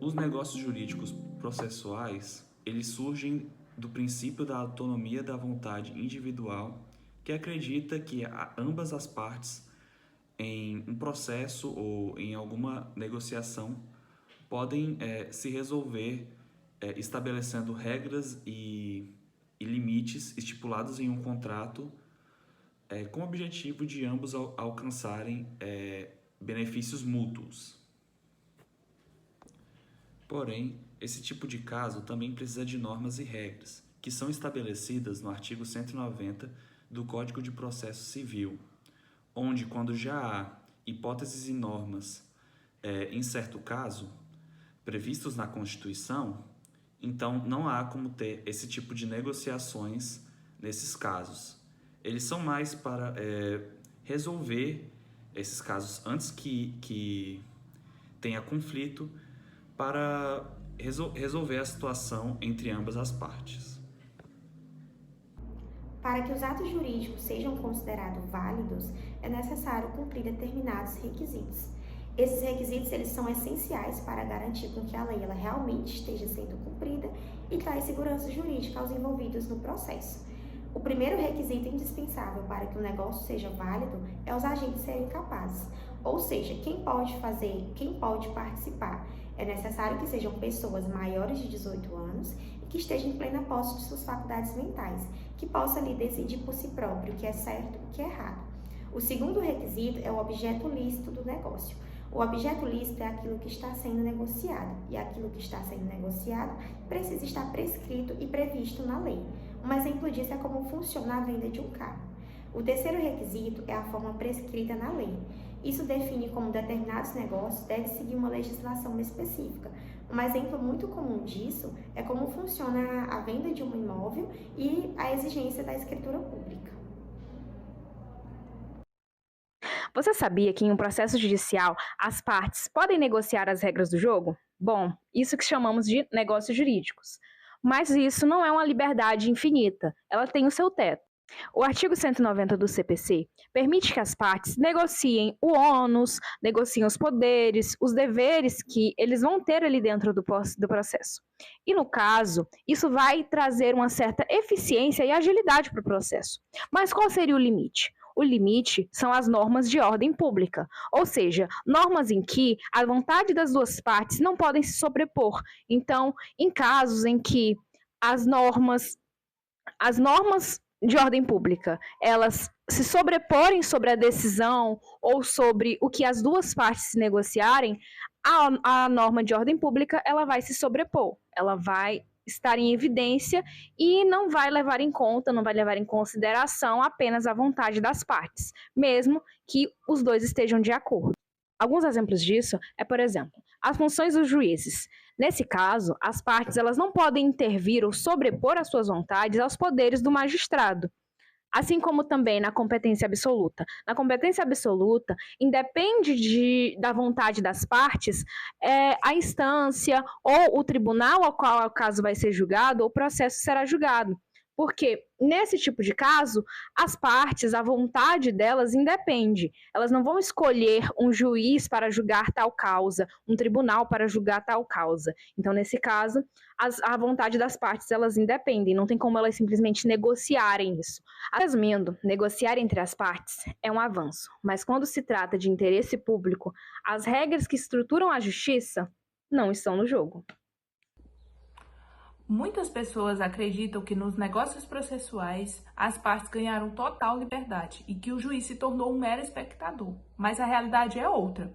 Os negócios jurídicos processuais, eles surgem do princípio da autonomia da vontade individual, que acredita que ambas as partes, em um processo ou em alguma negociação, podem se resolver estabelecendo regras e limites estipulados em um contrato com o objetivo de ambos alcançarem benefícios mútuos. Porém, esse tipo de caso também precisa de normas e regras, que são estabelecidas no artigo 190 do Código de Processo Civil, onde, quando já há hipóteses e normas em certo caso, previstos na Constituição, então não há como ter esse tipo de negociações nesses casos. Eles são mais para resolver esses casos antes que tenha conflito, para resolver a situação entre ambas as partes. Para que os atos jurídicos sejam considerados válidos, é necessário cumprir determinados requisitos. Esses requisitos eles são essenciais para garantir com que a lei ela realmente esteja sendo cumprida e traz segurança jurídica aos envolvidos no processo. O primeiro requisito indispensável para que o negócio seja válido é os agentes serem capazes, ou seja, quem pode participar. É necessário que sejam pessoas maiores de 18 anos e que estejam em plena posse de suas faculdades mentais, que possam ali decidir por si próprio o que é certo e o que é errado. O segundo requisito é o objeto lícito do negócio. O objeto lícito é aquilo que está sendo negociado, e aquilo que está sendo negociado precisa estar prescrito e previsto na lei. Um exemplo disso é como funciona a venda de um carro. O terceiro requisito é a forma prescrita na lei. Isso define como determinados negócios devem seguir uma legislação específica. Um exemplo muito comum disso é como funciona a venda de um imóvel e a exigência da escritura pública. Você sabia que em um processo judicial as partes podem negociar as regras do jogo? Bom, isso que chamamos de negócios jurídicos. Mas isso não é uma liberdade infinita, ela tem o seu teto. O artigo 190 do CPC permite que as partes negociem o ônus, negociem os poderes, os deveres que eles vão ter ali dentro do processo. E no caso, isso vai trazer uma certa eficiência e agilidade para o processo. Mas qual seria o limite? O limite são as normas de ordem pública, ou seja, normas em que a vontade das duas partes não podem se sobrepor. Então, em casos em que as normas de ordem pública, elas se sobreporem sobre a decisão ou sobre o que as duas partes negociarem, a norma de ordem pública ela vai se sobrepor, ela vai estar em evidência e não vai levar em conta, não vai levar em consideração apenas a vontade das partes, mesmo que os dois estejam de acordo. Alguns exemplos disso é, por exemplo, as funções dos juízes. Nesse caso, as partes elas não podem intervir ou sobrepor as suas vontades aos poderes do magistrado, assim como também na competência absoluta. Na competência absoluta, independe da vontade das partes, a instância ou o tribunal ao qual o caso vai ser julgado ou o processo será julgado. Porque nesse tipo de caso, as partes, a vontade delas independe. Elas não vão escolher um juiz para julgar tal causa, um tribunal para julgar tal causa. Então, nesse caso, a vontade das partes, elas independem. Não tem como elas simplesmente negociarem isso. Resumindo, negociar entre as partes é um avanço. Mas quando se trata de interesse público, as regras que estruturam a justiça não estão no jogo. Muitas pessoas acreditam que nos negócios processuais as partes ganharam total liberdade e que o juiz se tornou um mero espectador, mas a realidade é outra.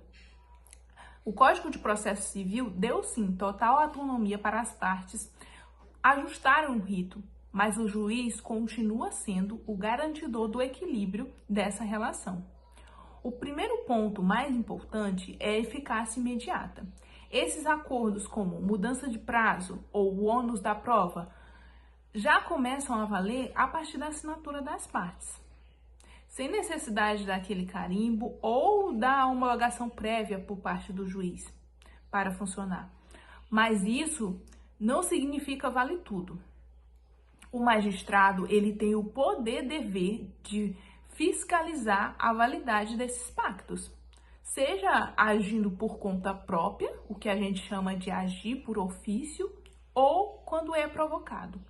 O Código de Processo Civil deu sim total autonomia para as partes ajustarem o rito, mas o juiz continua sendo o garantidor do equilíbrio dessa relação. O primeiro ponto mais importante é a eficácia imediata. Esses acordos, como mudança de prazo ou o ônus da prova, já começam a valer a partir da assinatura das partes, sem necessidade daquele carimbo ou da homologação prévia por parte do juiz para funcionar. Mas isso não significa vale tudo. O magistrado ele tem o poder-dever de fiscalizar a validade desses pactos. seja agindo por conta própria, o que a gente chama de agir por ofício, ou quando é provocado.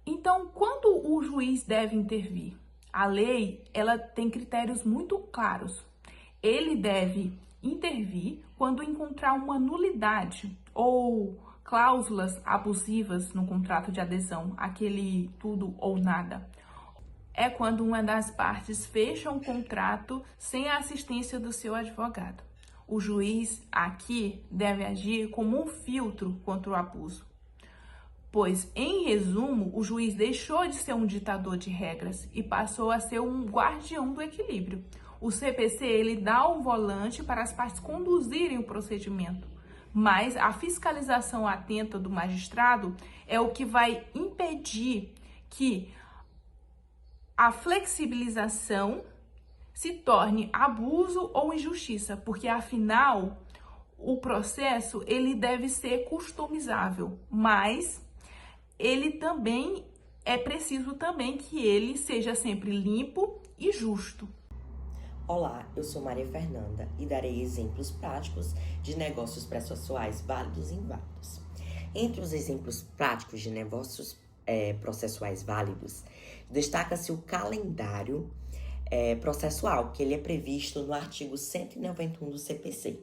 Então, quando o juiz deve intervir? A lei, ela tem critérios muito claros. Ele deve intervir quando encontrar uma nulidade ou cláusulas abusivas no contrato de adesão, aquele tudo ou nada. É quando uma das partes fecha um contrato sem a assistência do seu advogado. O juiz aqui deve agir como um filtro contra o abuso. Pois, em resumo, o juiz deixou de ser um ditador de regras e passou a ser um guardião do equilíbrio. O CPC, ele dá um volante para as partes conduzirem o procedimento, mas a fiscalização atenta do magistrado é o que vai impedir que a flexibilização se torne abuso ou injustiça, porque afinal o processo ele deve ser customizável, mas ele também é preciso também que ele seja sempre limpo e justo. Olá, eu sou Maria Fernanda e darei exemplos práticos de negócios processuais válidos e inválidos. Entre os exemplos práticos de negócios processuais válidos, destaca-se o calendário processual, que ele é previsto no artigo 191 do CPC.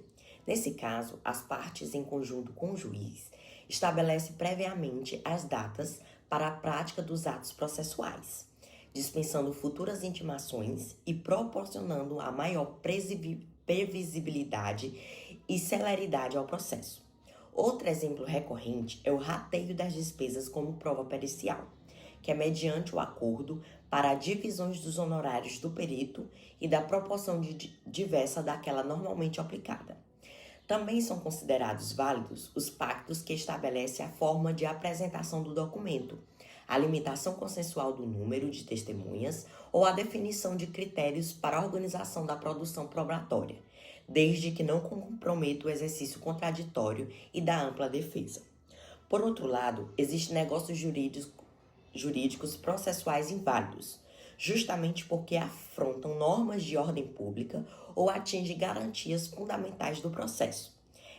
Nesse caso, as partes, em conjunto com o juiz, estabelecem previamente as datas para a prática dos atos processuais, dispensando futuras intimações e proporcionando a maior previsibilidade e celeridade ao processo. Outro exemplo recorrente é o rateio das despesas como prova pericial, que é mediante o acordo para divisões dos honorários do perito e da proporção diversa daquela normalmente aplicada. Também são considerados válidos os pactos que estabelecem a forma de apresentação do documento, a limitação consensual do número de testemunhas ou a definição de critérios para a organização da produção probatória, desde que não comprometa o exercício contraditório e da ampla defesa. Por outro lado, existem negócios jurídicos processuais inválidos, justamente porque afrontam normas de ordem pública ou atingem garantias fundamentais do processo.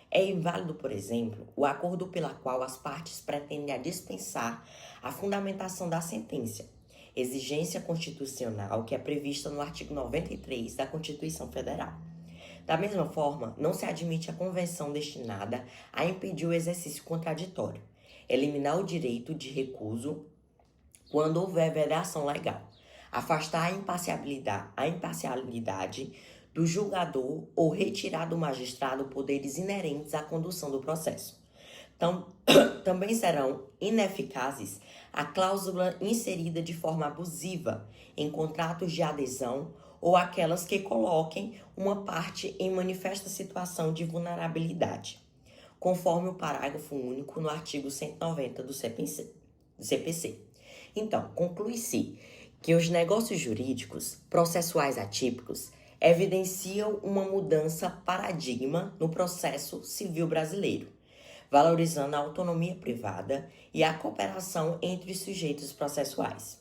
É inválido, por exemplo, o acordo pela qual as partes pretendem dispensar a fundamentação da sentença, exigência constitucional que é prevista no artigo 93 da Constituição Federal. Da mesma forma, não se admite a convenção destinada a impedir o exercício contraditório, eliminar o direito de recuso quando houver vedação legal, afastar a imparcialidade do julgador ou retirar do magistrado poderes inerentes à condução do processo. Também serão ineficazes a cláusula inserida de forma abusiva em contratos de adesão ou aquelas que coloquem uma parte em manifesta situação de vulnerabilidade, conforme o parágrafo único no artigo 190 do CPC. Então, conclui-se que os negócios jurídicos processuais atípicos evidenciam uma mudança paradigma no processo civil brasileiro, valorizando a autonomia privada e a cooperação entre os sujeitos processuais.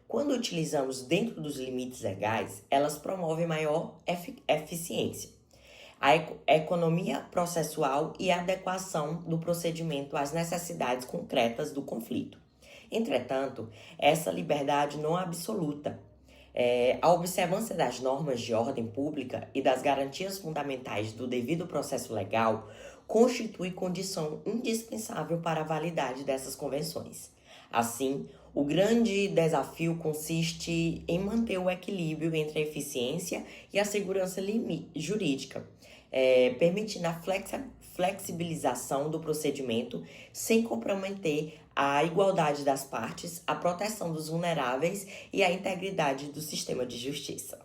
Quando utilizamos dentro dos limites legais, elas promovem maior eficiência, a economia processual e a adequação do procedimento às necessidades concretas do conflito. Entretanto, essa liberdade não é absoluta. A observância das normas de ordem pública e das garantias fundamentais do devido processo legal constitui condição indispensável para a validade dessas convenções. Assim, o grande desafio consiste em manter o equilíbrio entre a eficiência e a segurança jurídica, permitindo a flexibilização do procedimento sem comprometer a igualdade das partes, a proteção dos vulneráveis e a integridade do sistema de justiça.